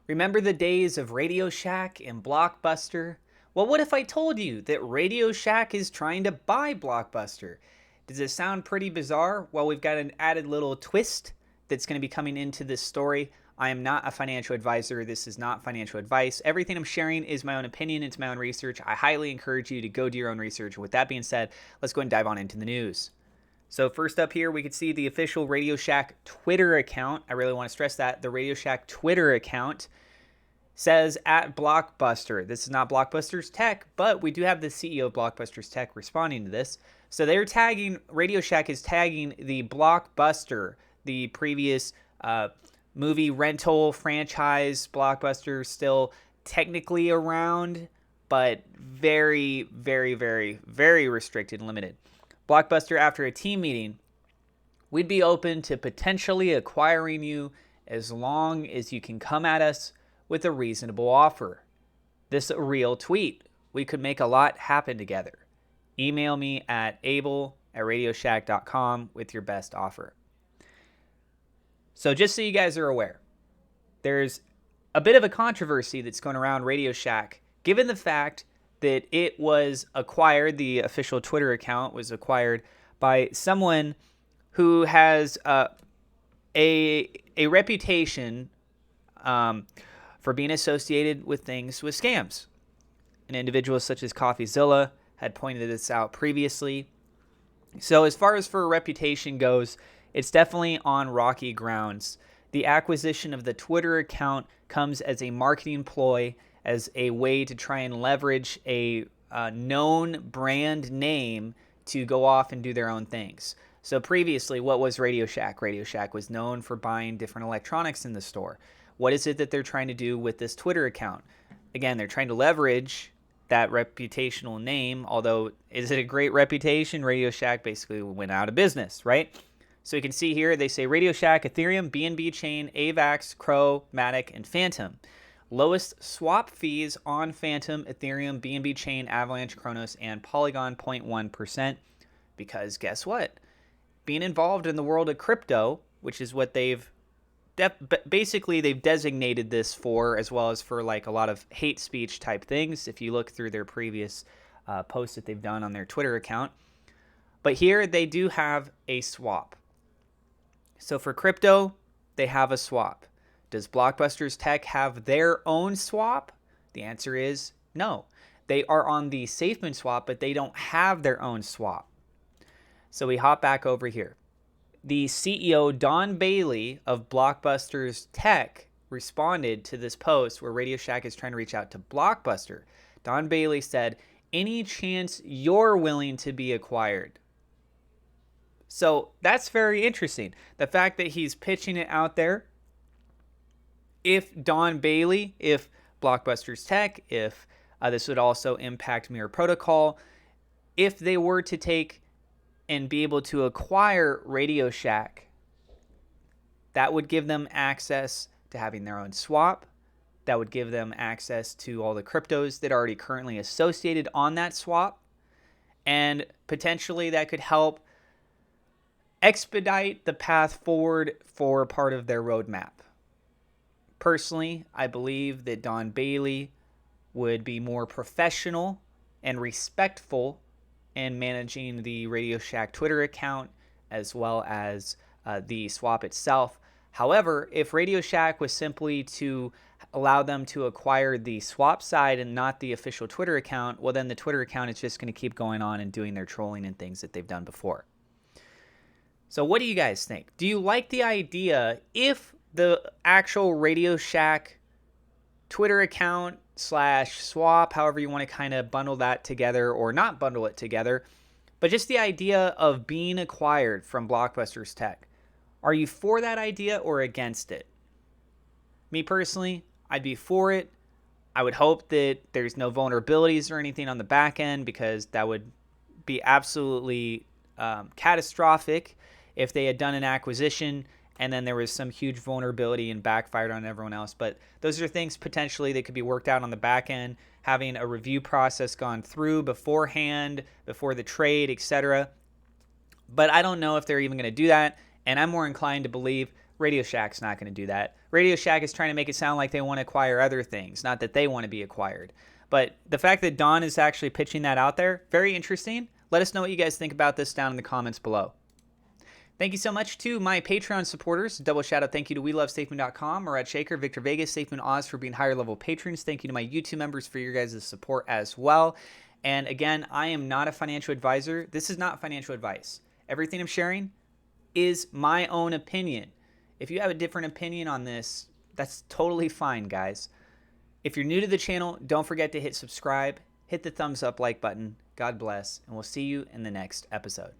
Remember the days of RadioShack and Blockbuster? Well, what if I told you that RadioShack is trying to buy Blockbuster? Does it sound pretty bizarre? Well, we've got an added little twist that's going to be coming into this story. I am not a financial advisor. This is not financial advice. Everything I'm sharing is my own opinion. It's my own research. I highly encourage you to go do your own research. With that being said, let's go and dive on into the news. So first up here, we can see the official RadioShack Twitter account. I really want to stress that. The RadioShack Twitter account says at Blockbuster. This is not Blockbuster's Tech, but we do have the CEO of Blockbuster's Tech responding to this. So they're tagging, RadioShack is tagging the Blockbuster, the previous movie rental franchise. Blockbuster still technically around, but very, very, very, very restricted and limited. Blockbuster, after a team meeting, we'd be open to potentially acquiring you as long as you can come at us with a reasonable offer. This is a real tweet. We could make a lot happen together. Email me at able@radioshack.com with your best offer. So just so you guys are aware, there's a bit of a controversy that's going around RadioShack, given the fact that it was acquired, the official Twitter account was acquired by someone who has a reputation for being associated with things with scams. An individual such as CoffeeZilla had pointed this out previously. So as far as for a reputation goes, it's definitely on rocky grounds. The acquisition of the Twitter account comes as a marketing ploy, as a way to try and leverage a known brand name to go off and do their own things. So previously, what was RadioShack? RadioShack was known for buying different electronics in the store. What is it that they're trying to do with this Twitter account? Again, they're trying to leverage that reputational name, although is it a great reputation? RadioShack basically went out of business, right? So you can see here, they say RadioShack, Ethereum, BNB Chain, AVAX, Crow, Matic, and Phantom. Lowest swap fees on Phantom, Ethereum, BNB Chain, Avalanche, Kronos, and Polygon, 0.1%. Because guess what? Being involved in the world of crypto, which is what they've basically they've designated this for, as well as for like a lot of hate speech type things, if you look through their previous posts that they've done on their Twitter account. But here they do have a swap. So for crypto, they have a swap. Does Blockbuster's Tech have their own swap? The answer is no. They are on the SafeMoon swap, but they don't have their own swap. So we hop back over here. The CEO, Don Bailey of Blockbuster's Tech, responded to this post where RadioShack is trying to reach out to Blockbuster. Don Bailey said, "Any chance you're willing to be acquired?" So that's very interesting. The fact that he's pitching it out there. If Don Bailey, if Blockbuster's Tech, if this would also impact Mirror Protocol, if they were to take and be able to acquire RadioShack, that would give them access to having their own swap. That would give them access to all the cryptos that are already currently associated on that swap. And potentially that could help expedite the path forward for part of their roadmap. Personally, I believe that Don Bailey would be more professional and respectful in managing the RadioShack Twitter account, as well as the swap itself. However, if RadioShack was simply to allow them to acquire the swap side and not the official Twitter account, well, then the Twitter account is just going to keep going on and doing their trolling and things that they've done before. So what do you guys think? Do you like the idea if the actual RadioShack Twitter account / swap, however you want to kind of bundle that together or not bundle it together, but just the idea of being acquired from Blockbuster's Tech? Are you for that idea or against it? Me personally, I'd be for it. I would hope that there's no vulnerabilities or anything on the back end, because that would be absolutely catastrophic if they had done an acquisition and then there was some huge vulnerability and backfired on everyone else. But those are things potentially that could be worked out on the back end, having a review process gone through beforehand, before the trade, etc. But I don't know if they're even going to do that, and I'm more inclined to believe RadioShack's not going to do that. RadioShack is trying to make it sound like they want to acquire other things, not that they want to be acquired. But the fact that Don is actually pitching that out there, very interesting. Let us know what you guys think about this down in the comments below. Thank you so much to my Patreon supporters. Double shout out thank you to WeLoveSafeMoon.com, Murad Shaker, Victor Vegas, SafeMoon Oz for being higher level patrons. Thank you to my YouTube members for your guys' support as well. And again, I am not a financial advisor. This is not financial advice. Everything I'm sharing is my own opinion. If you have a different opinion on this, that's totally fine, guys. If you're new to the channel, don't forget to hit subscribe, hit the thumbs up like button. God bless, and we'll see you in the next episode.